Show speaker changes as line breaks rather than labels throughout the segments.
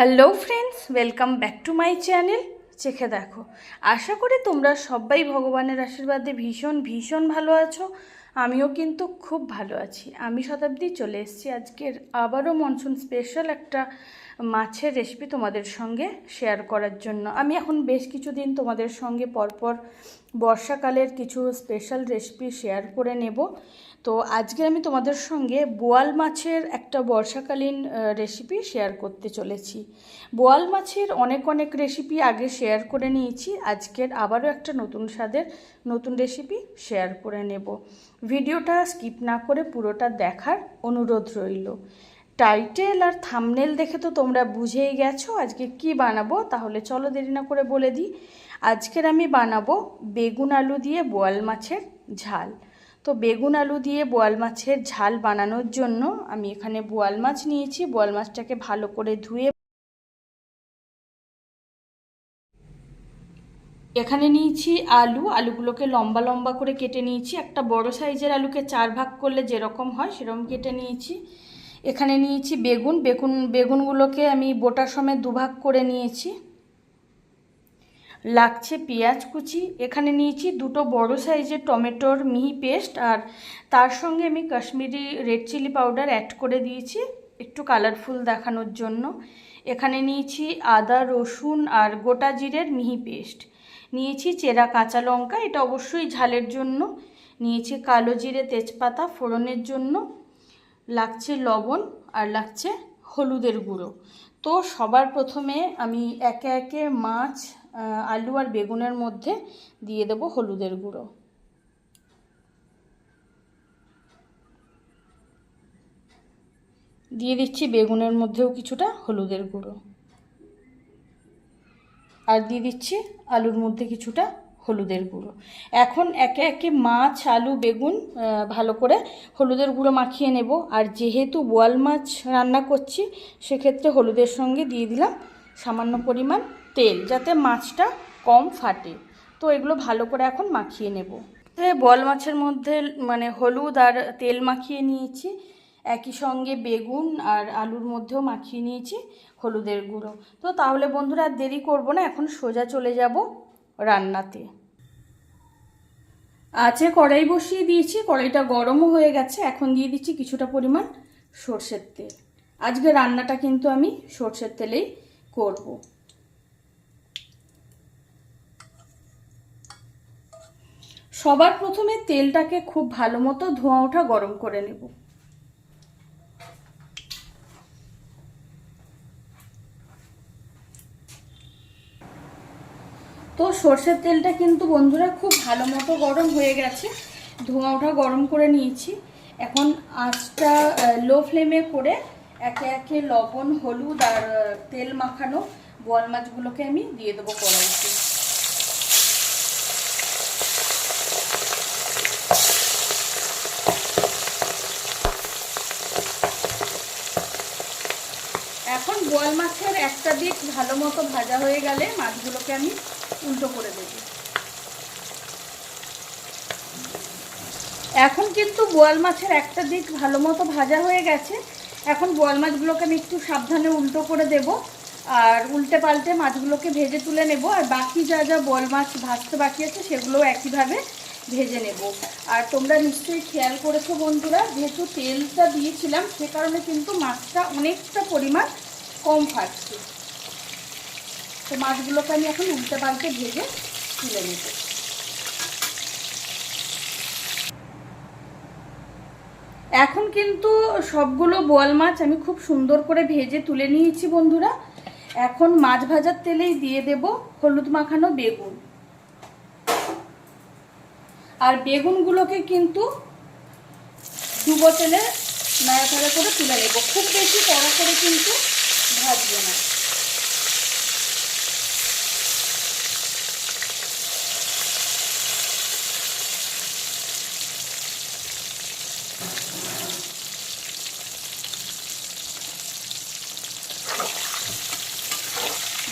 Hello friends, welcome back to my channel চেখে দেখো। আশা করি তোমরা সবাই ভগবানের আশীর্বাদে ভীষণ ভীষণ ভালো আছো। আমিও কিন্তু খুব ভালো আছি। আমি শতাব্দী চলে এসেছি আজকের আবারও মনসুন স্পেশাল একটা মাছের রেসিপি তোমাদের সঙ্গে শেয়ার করার জন্য। আমি এখন বেশ কিছুদিন তোমাদের সঙ্গে পরপর বর্ষাকালের কিছু স্পেশাল রেসিপি শেয়ার করে নেব। তো আজকে আমি তোমাদের সঙ্গে বোয়াল মাছের একটা বর্ষাকালীন রেসিপি শেয়ার করতে চলেছি। বোয়াল মাছের অনেক অনেক রেসিপি আগে শেয়ার করে নিয়েছি। আজকের আবারও একটা নতুন স্বাদের নতুন রেসিপি শেয়ার করে নেব। ভিডিওটা স্কিপ না করে পুরোটা দেখার অনুরোধ রইল। টাইটেল আর থাম্বনেল দেখে তো তোমরা বুঝেই গেছো আজকে কি বানাবো। তাহলে চলো দেরি না করে বলে দিই। আজকের আমি বানাবো বেগুন আলু দিয়ে বোয়াল মাছের ঝাল। তো বেগুন আলু দিয়ে বোয়াল মাছের ঝাল বানানোর জন্য আমি এখানে বোয়াল মাছ নিয়েছি। বোয়াল মাছটাকে ভালো করে ধুয়ে এখানে নিয়েছি আলুগুলোকে লম্বা লম্বা করে কেটে নিয়েছি। একটা বড় সাইজের আলুকে 4 ভাগ করলে যেরকম হয় সেরকম কেটে নিয়েছি। এখানে নিয়েছি বেগুনগুলোকে আমি বোটা সমেত 2 ভাগ করে নিয়েছি। লাগছে পেঁয়াজ কুচি। এখানে নিয়েছি 2টো বড় সাইজের টমেটোর মিহি পেস্ট, আর তার সঙ্গে আমি Kashmiri red chilli powder add করে দিয়েছি একটু কালারফুল দেখানোর জন্য। এখানে নিয়েছি আদা রসুন আর গোটা জিরের মিহি পেস্ট। নিয়েছি চেরা কাঁচা লঙ্কা, এটা অবশ্যই ঝালের জন্য। নিয়েছি কালো জিরে তেজপাতা ফোড়নের জন্য। লাগছে লবণ আর লাগছে হলুদের গুঁড়ো। তো সবার প্রথমে আমি একে একে মাছ, আলু আর বেগুনের মধ্যে দিয়ে দেব হলুদের গুঁড়ো। দিয়ে দিচ্ছি বেগুনের মধ্যেও কিছুটা হলুদের গুঁড়ো, আর দিয়ে দিচ্ছি আলুর মধ্যে কিছুটা হলুদের গুঁড়ো। এখন একে একে মাছ আলু বেগুন ভালো করে হলুদের গুঁড়ো মাখিয়ে নেব। আর যেহেতু বোয়াল মাছ রান্না করছি সেক্ষেত্রে হলুদের সঙ্গে দিয়ে দিলাম সামান্য পরিমাণ তেল, যাতে মাছটা কম ফাটে। তো এগুলো ভালো করে এখন মাখিয়ে নেব। বোয়াল মাছের মধ্যে হলুদ আর তেল মাখিয়ে নিয়েছি, একই সঙ্গে বেগুন আর আলুর মধ্যেও মাখিয়ে নিয়েছি হলুদের গুঁড়ো। তো তাহলে বন্ধুরা আর দেরি করব না, এখন সোজা চলে যাব রান্নাতে। আছে কড়াই বসিয়ে দিয়েছি, কড়াইটা গরমও হয়ে গেছে। এখন দিয়ে দিচ্ছি কিছুটা পরিমাণ সর্ষের তেল। আজকে রান্নাটা কিন্তু আমি সর্ষের তেলেই করব। সবার প্রথমে তেলটাকে খুব ভালো মতো ধোঁয়া ওঠা গরম করে নেব। তো সর্ষের তেলটা কিন্তু বন্ধুরা খুব ভালো মতো গরম হয়ে গেছে, ধোঁয়া ওঠা গরম করে নিয়েছি। এখন আঁচটা লো ফ্লেমে করে একে একে লবণ হলুদ আর তেল মাখানো বোয়াল মাছগুলোকে আমি দিয়ে দেবো কড়াইতে। এখন বোয়াল মাছের একটা দিক ভালো মতো ভাজা হয়ে গেলে মাছগুলোকে আমি উল্টো করে দেব। এখন কিন্তু বোয়াল মাছের একটা দিক ভালো মতো ভাজা হয়ে গেছে। এখন বোয়াল মাছগুলোকে আমি একটু সাবধানে উল্টো করে দেব, আর উল্টে পাল্টে মাছগুলোকে ভেজে তুলে নেব। আর বাকি যা যা বোয়াল মাছ ভাজতে বাকি আছে সেগুলোও একইভাবে ভেজে নেব। আর তোমরা নিশ্চয়ই খেয়াল করেছো বন্ধুরা, যেহেতু তেলটা দিয়েছিলাম সে কারণে কিন্তু মাছটা অনেকটা পরিমাণ কম ফাটছে। তো মাছগুলোকে আমি এখন উল্টে পাল্টে ভেজে তুলে নেব। এখন কিন্তু সবগুলো বোয়াল মাছ আমি খুব সুন্দর করে ভেজে তুলে নিয়েছি বন্ধুরা। এখন মাছ ভাজার তেলেই দিয়ে দেব হলুদ মাখানো বেগুন। আর বেগুনগুলোকে কিন্তু ডুবো তেলে নাড়াচাড়া করে তুলে নেব, খুব বেশি কড়া করে কিন্তু ভাজবো না।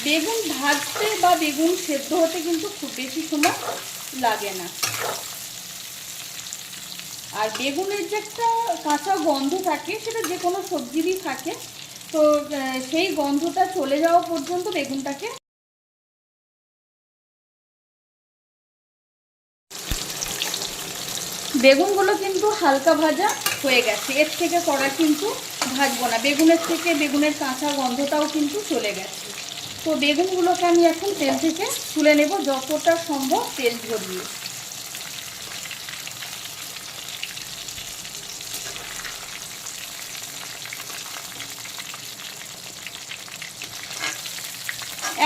বেগুন ভাজতে বা বেগুন সেদ্ধ হতে কিন্তু খুব বেশি সময় লাগে না। আর বেগুনের যে একটা কাঁচা গন্ধ থাকে সেটা যে কোনো সবজিরই থাকে, তো তো সেই গন্ধটা চলে যাওয়া পর্যন্ত বেগুনটাকে বেগুনগুলো কিন্তু হালকা ভাজা হয়ে গেছে, এর থেকে কড়া কিন্তু ভাজবো না, বেগুনের থেকে বেগুনের কাঁচা গন্ধটাও কিন্তু চলে গেছে। তো বেগুনগুলোকে আমি এখন তেল থেকে তুলে নেব, যতটা সম্ভব তেল ঝরিয়ে।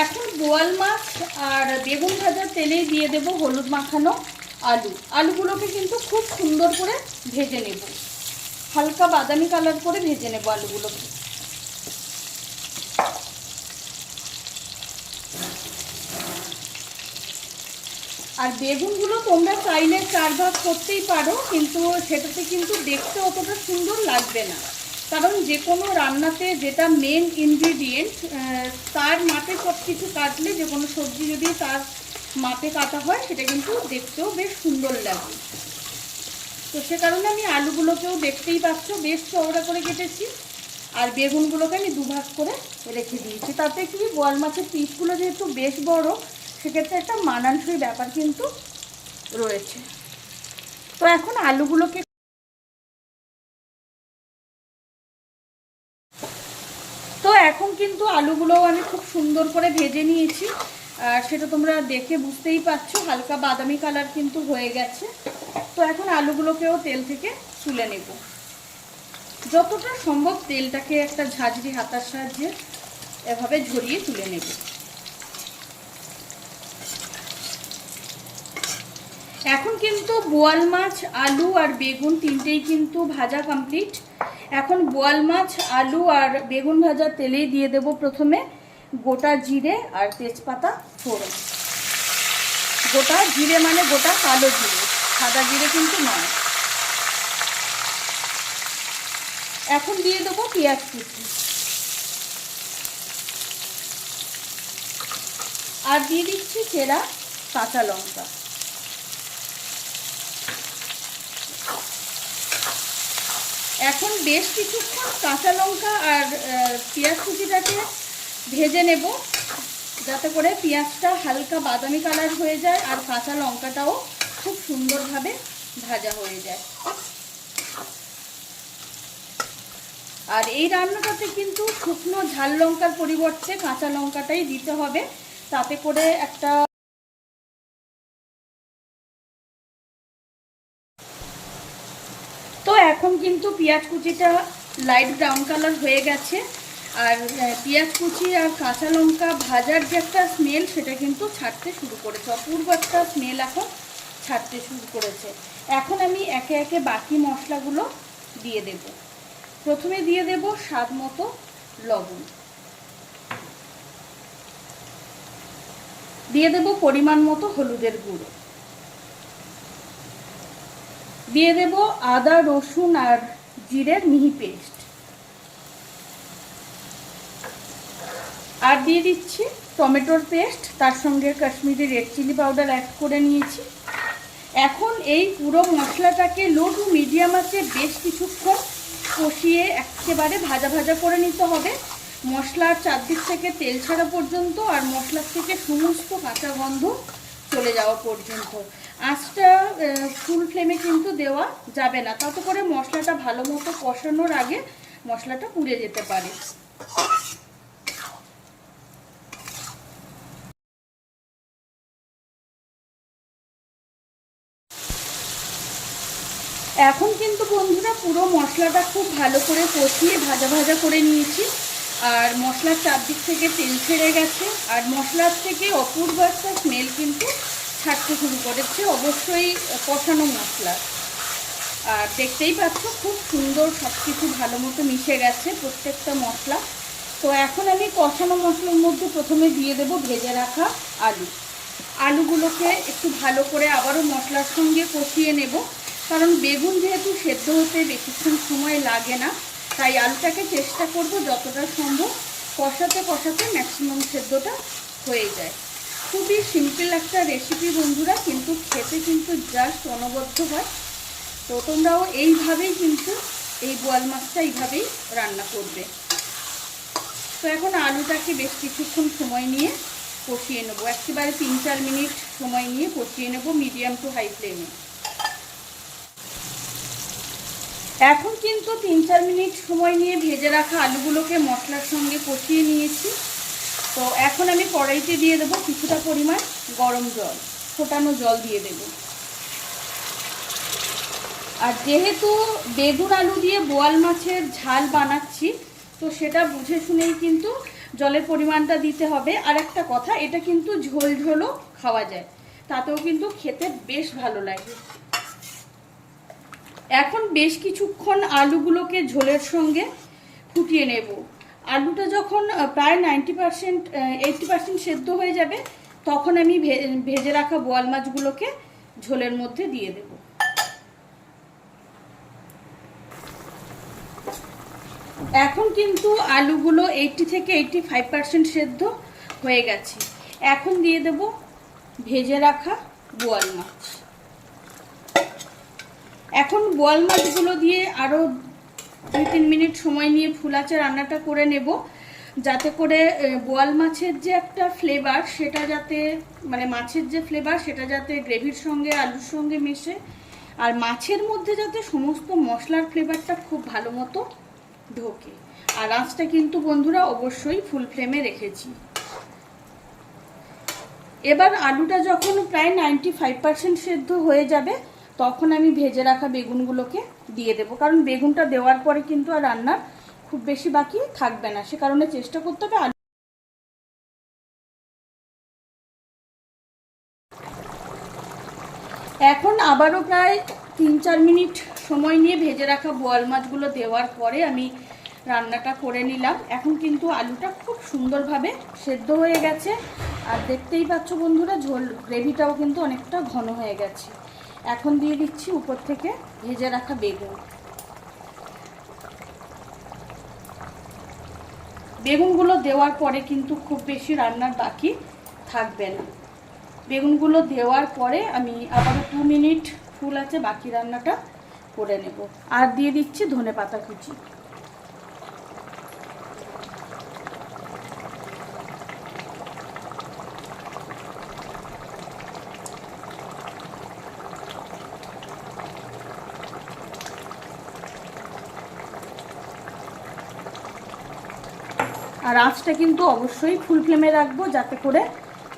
এখন বোয়াল মাছ আর বেগুন ভাজার তেলেই দিয়ে দেব হলুদ মাখানো আলুগুলোকে কিন্তু খুব সুন্দর করে ভেজে নেব, হালকা বাদামি কালার করে ভেজে নেব আলুগুলোকে। আর বেগুনগুলো তোমরা চাইলে 4 ভাগ করতেই পারো, কিন্তু সেটাতে কিন্তু দেখতে অতটা সুন্দর লাগবে না, কারণ যে কোনো রান্নাতে যেটা মেন ইনগ্রিডিয়েন্ট তার মাপে সব কিছু কাটলে, যে কোনো সবজি যদি তার মাপে কাটা হয় সেটা কিন্তু দেখতেও বেশ সুন্দর লাগে। তো সে কারণে আমি আলুগুলোকেও দেখতেই পাচ্ছ বেশ চওড়া করে কেটেছি, আর বেগুনগুলোকে আমি 2 ভাগ করে রেখে দিয়েছি। তাতে কি বোয়াল মাছের পিসগুলো যেহেতু বেশ বড়, সেক্ষেত্রে একটা মানানসই ব্যাপার কিন্তু রয়েছে। তো এখন আলুগুলোকে কিন্তু আলুগুলোও আমি খুব সুন্দর করে ভেজে নিয়েছি, আর সেটা তোমরা দেখে বুঝতেই পারছো হালকা বাদামি কালার কিন্তু হয়ে গেছে। তো এখন আলুগুলোকেও তেল থেকে তুলে নেব, যতটা সম্ভব তেলটাকে একটা ঝাঁঝরি হাতার সাহায্যে এভাবে ঝরিয়ে তুলে নেব। এখন কিন্তু বোয়াল মাছ, আলু আর বেগুন তিনটেই কিন্তু ভাজা কমপ্লিট। এখন বোয়াল মাছ, আলু আর বেগুন ভাজা তেলেই দিয়ে দেব প্রথমে গোটা জিরে আর তেজপাতা ফোড়ন। গোটা জিরে মানে গোটা কালো জিরে, সাদা জিরে কিন্তু নয়। এখন দিয়ে দেবো পেঁয়াজ কুচি, আর দিয়ে দিচ্ছি চেরা কাঁচা লঙ্কা। এখন বেশ কিছুক্ষণ কাঁচা লঙ্কা আর পেঁয়াজ কুচিটাকে ভেজে নেব, যাতে করে পেঁয়াজটা হালকা বাদামি কালার হয়ে যায় আর কাঁচা লঙ্কাটাও খুব সুন্দরভাবে ভাজা হয়ে যায়। আর এই রান্নাটাতে কিন্তু শুকনো ঝাল লঙ্কার পরিবর্তে কাঁচা লঙ্কাটাই দিতে হবে, তাতে করে একটা তো এখন কিন্তু পেঁয়াজ কুচিটা লাইট ব্রাউন কালার হয়ে গেছে, আর পেঁয়াজ কুচি আর কাঁচা লঙ্কা ভাজার যে একটা স্মেল সেটা কিন্তু ছাড়তে শুরু করেছে, অপূর্ব একটা স্মেল এখন ছাড়তে শুরু করেছে। এখন আমি একে একে বাকি মশলাগুলো দিয়ে দেব। প্রথমে দিয়ে দেব স্বাদ মতো লবণ, দিয়ে দেব পরিমাণ মতো হলুদের গুঁড়ো, দিয়ে দেব আদা রসুন আর জিরের মিহি পেস্ট, আর দিয়ে দিচ্ছি টমেটোর পেস্ট, তার সঙ্গে Kashmiri red chilli powder add করে নিয়েছি। এখন এই পুরো মশলাটাকে লো টু মিডিয়াম আঁচে বেশ কিছুক্ষণ কষিয়ে একেবারে ভাজা ভাজা করে নিতে হবে, মশলার চারদিক থেকে তেল ছাড়া পর্যন্ত আর মশলার থেকে সমস্ত কাঁচা গন্ধ চলে যাওয়া পর্যন্ত। আঁচটা ফুল ফ্লেমে কিন্তু দেওয়া যাবে না, তাতে করে মশলাটা ভালো মতো কষানোর আগে মশলাটা পুড়ে যেতে পারে। এখন কিন্তু বন্ধুরা পুরো মশলাটা খুব ভালো করে কষিয়ে ভাজা ভাজা করে নিয়েছি, আর মশলার চারদিক থেকে তেল ছেড়ে গেছে, আর মশলার থেকে অপূর্ব একটা স্মেল কিন্তু ছাড়তে শুরু করেছে, অবশ্যই কষানো মশলা। আর দেখতেই পাচ্ছ খুব সুন্দর সব কিছু ভালো মতো মিশে গেছে প্রত্যেকটা মশলা। তো এখন আমি কষানো মশলার মধ্যে প্রথমে দিয়ে দেব ভেজে রাখা আলুগুলোকে একটু ভালো করে আবারও মশলার সঙ্গে কষিয়ে নেব, কারণ বেগুন যেহেতু সেদ্ধ হতে বেশিক্ষণ সময় লাগে না, তাই আলুটাকে চেষ্টা করব যতটা সম্ভব কষাতে কষাতে ম্যাক্সিমাম সেদ্ধটা হয়ে যায়। খুবই সিম্পল একটা রেসিপি বন্ধুরা, কিন্তু খেতে কিন্তু জাস্ট অনবদ্য হয়। তো তোমরাও এইভাবেই কিন্তু এই বোয়াল মাছটা এইভাবেই রান্না করবে। তো এখন আলুটাকে বেশ কিছুক্ষণ সময় নিয়ে কষিয়ে নেবো, একেবারে 3-4 মিনিট সময় নিয়ে কষিয়ে নেব মিডিয়াম টু হাই ফ্লেমে। এখন কিন্তু 3-4 মিনিট সময় নিয়ে ভেজে রাখা আলুগুলোকে মশলার সঙ্গে কষিয়ে নিয়েছি। তো এখন আমি কড়াইতে দিয়ে দেবো কিছুটা পরিমাণ গরম জল, ফোটানো জল দিয়ে দেব। আর যেহেতু বেগুন আলু দিয়ে বোয়াল মাছের ঝাল বানাচ্ছি, তো সেটা বুঝে শুনেই কিন্তু জলের পরিমাণটা দিতে হবে। আর একটা কথা, এটা কিন্তু ঝোল ঝোলও খাওয়া যায়, তাতেও কিন্তু খেতে বেশ ভালো লাগে। এখন বেশ কিছুক্ষণ আলুগুলোকে ঝোলের সঙ্গে ফুটিয়ে নেব। আলুটা যখন প্রায় 80% সেদ্ধ হয়ে যাবে, তখন আমি ভেজে রাখা বোয়াল মাছগুলোকে ঝোলের মধ্যে দিয়ে দেব। এখন কিন্তু আলুগুলো 80 থেকে 85% সেদ্ধ হয়ে গেছে। এখন দিয়ে দেব ভেজে রাখা বোয়াল মাছ। এখন বোয়াল মাছগুলো দিয়ে আরও 2-3 মিনিট সময় নিয়ে ফুল আঁচে রান্নাটা করে নেব, যাতে করে বোয়াল মাছের যে একটা ফ্লেভার, সেটা যাতে মানে মাছের যে ফ্লেভার সেটা যাতে গ্রেভির সঙ্গে আলুর সঙ্গে মেশে, আর মাছের মধ্যে যাতে সমস্ত মশলার ফ্লেভারটা খুব ভালো মতো ঢোকে। আর আঁচটা কিন্তু বন্ধুরা অবশ্যই ফুল ফ্লেমে রেখেছি। এবার আলুটা যখন প্রায় 95% সেদ্ধ হয়ে যাবে, তখন আমি ভেজে রাখা বেগুনগুলোকে দিয়ে দেব। কারণ বেগুনটা দেওয়ার পরে কিন্তু আর রান্নার খুব বেশি বাকি থাকবে না, সে কারণে চেষ্টা করতে হবে আলু। এখন আবারও প্রায় 3-4 মিনিট সময় নিয়ে ভেজে রাখা বোয়াল মাছগুলো দেওয়ার পরে আমি রান্নাটা করে নিলাম। এখন কিন্তু আলুটা খুব সুন্দরভাবে সেদ্ধ হয়ে গেছে, আর দেখতেই পাচ্ছ বন্ধুরা ঝোল গ্রেভিটাও কিন্তু অনেকটা ঘন হয়ে গেছে। এখন দিয়ে দিচ্ছি উপর থেকে ভেজে রাখা বেগুন। বেগুনগুলো দেওয়ার পরে কিন্তু খুব বেশি রান্নার বাকি থাকবে না। বেগুনগুলো দেওয়ার পরে আমি আবারও 2 মিনিট ফুল আছে বাকি রান্নাটা করে নেব। আর দিয়ে দিচ্ছি ধনেপাতা কুচি। আর আঁচটা কিন্তু অবশ্যই ফুল ফ্লেমে রাখবো, যাতে করে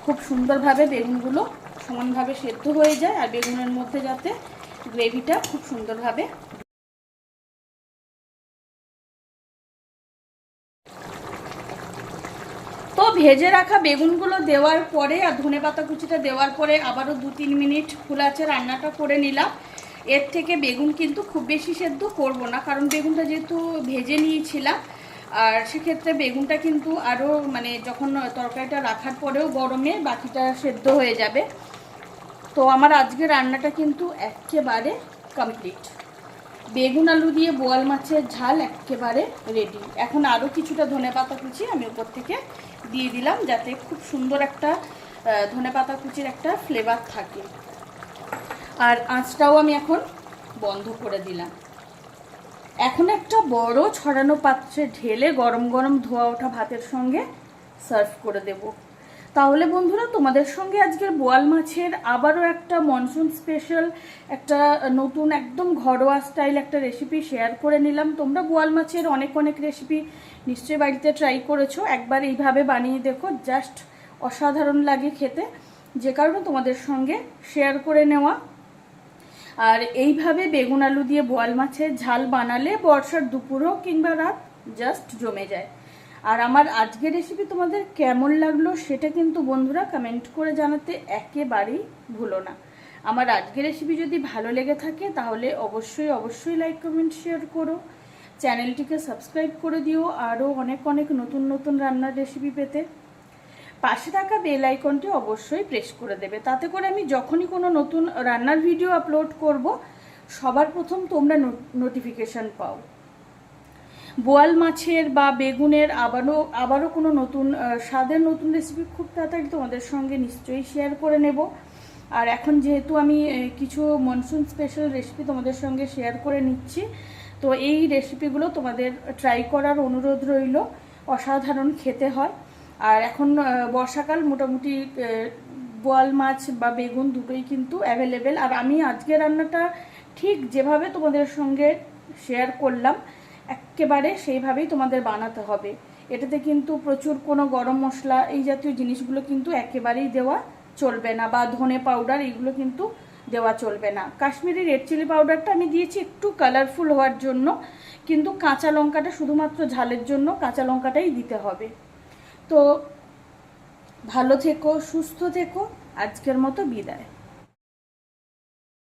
খুব সুন্দরভাবে বেগুনগুলো সমানভাবে সেদ্ধ হয়ে যায়, আর বেগুনের মধ্যে যাতে গ্রেভিটা খুব সুন্দরভাবে। তো ভেজে রাখা বেগুনগুলো দেওয়ার পরে আর ধনেপাতা কুচিটা দেওয়ার পরে আবারও 2-3 মিনিট ফুল আঁচে রান্নাটা করে নিলাম। এর থেকে বেগুন কিন্তু খুব বেশি সেদ্ধ করব না, কারণ বেগুনটা যেহেতু ভেজে নিয়েছিলাম, আর সেক্ষেত্রে বেগুনটা কিন্তু আরও মানে যখন তরকারিটা রাখার পরেও গরমে বাকিটা সেদ্ধ হয়ে যাবে। তো আমার আজকে রান্নাটা কিন্তু একেবারে কমপ্লিট। বেগুন আলু দিয়ে বোয়াল মাছের ঝাল একেবারে রেডি। এখন আরও কিছুটা ধনেপাতা কুচি আমি উপর থেকে দিয়ে দিলাম, যাতে খুব সুন্দর একটা ধনেপাতা কুচির একটা ফ্লেভার থাকে। আর আঁচটাও আমি এখন বন্ধ করে দিলাম। এখন একটা বড় ছড়ানো পাত্রে ঢেলে গরম গরম ধোয়া ওঠা ভাতের সঙ্গে সার্ভ করে দেব। তাহলে বন্ধুরা, তোমাদের সঙ্গে আজকের বোয়াল মাছের আবারও একটা মনসুন স্পেশাল একটা নতুন একদম ঘরোয়া স্টাইল একটা রেসিপি শেয়ার করে নিলাম। তোমরা বোয়াল মাছের অনেক অনেক রেসিপি নিশ্চয়ই বাড়িতে ট্রাই করেছো, একবার এইভাবে বানিয়ে দেখো, জাস্ট অসাধারণ লাগে খেতে, যে কারণে তোমাদের সঙ্গে শেয়ার করে নেওয়া। আর এইভাবে বেগুন আলু দিয়ে বোয়াল মাছের ঝাল বানালে বর্ষার দুপুরও কিংবা রাত জাস্ট জমে যায়। আর আমার আজকের রেসিপি তোমাদের কেমন লাগলো সেটা কিন্তু বন্ধুরা কমেন্ট করে জানাতে একেবারেই ভুলো না। আমার আজকের রেসিপি যদি ভালো লেগে থাকে তাহলে অবশ্যই অবশ্যই লাইক কমেন্ট শেয়ার করো, চ্যানেলটিকে সাবস্ক্রাইব করে দিও আরও অনেক অনেক নতুন নতুন রান্নার রেসিপি পেতে। পাশে থাকা বেল আইকনটি অবশ্যই প্রেস করে দেবে, তাতে করে আমি যখনই কোনো নতুন রান্নার ভিডিও আপলোড করব সবার প্রথম তোমরা নোটিফিকেশান পাও। বোয়াল মাছের বা বেগুনের আবারও কোনো নতুন স্বাদের নতুন রেসিপি খুব তাড়াতাড়ি তোমাদের সঙ্গে নিশ্চয়ই শেয়ার করে নেব। আর এখন যেহেতু আমি কিছু মনসুন স্পেশাল রেসিপি তোমাদের সঙ্গে শেয়ার করে নিচ্ছি, তো এই রেসিপিগুলো তোমাদের ট্রাই করার অনুরোধ রইল। অসাধারণ খেতে হয়। আর এখন বর্ষাকাল, মোটামুটি বোয়াল মাছ বা বেগুন দুটোই কিন্তু অ্যাভেলেবেল। আর আমি আজকে রান্নাটা ঠিক যেভাবে তোমাদের সঙ্গে শেয়ার করলাম একেবারে সেইভাবেই তোমাদের বানাতে হবে। এটাতে কিন্তু প্রচুর কোনো গরম মশলা এই জাতীয় জিনিসগুলো কিন্তু একেবারেই দেওয়া চলবে না, বা ধনে পাউডার এগুলো কিন্তু দেওয়া চলবে না। কাশ্মীরি রেড চিলি পাউডারটা আমি দিয়েছি একটু কালারফুল হওয়ার জন্য, কিন্তু কাঁচা লঙ্কাটা শুধুমাত্র ঝালের জন্য কাঁচা লঙ্কাটাই দিতে হবে। তো ভালো থেকো, সুস্থ থেকো, আজকের মতো বিদায়।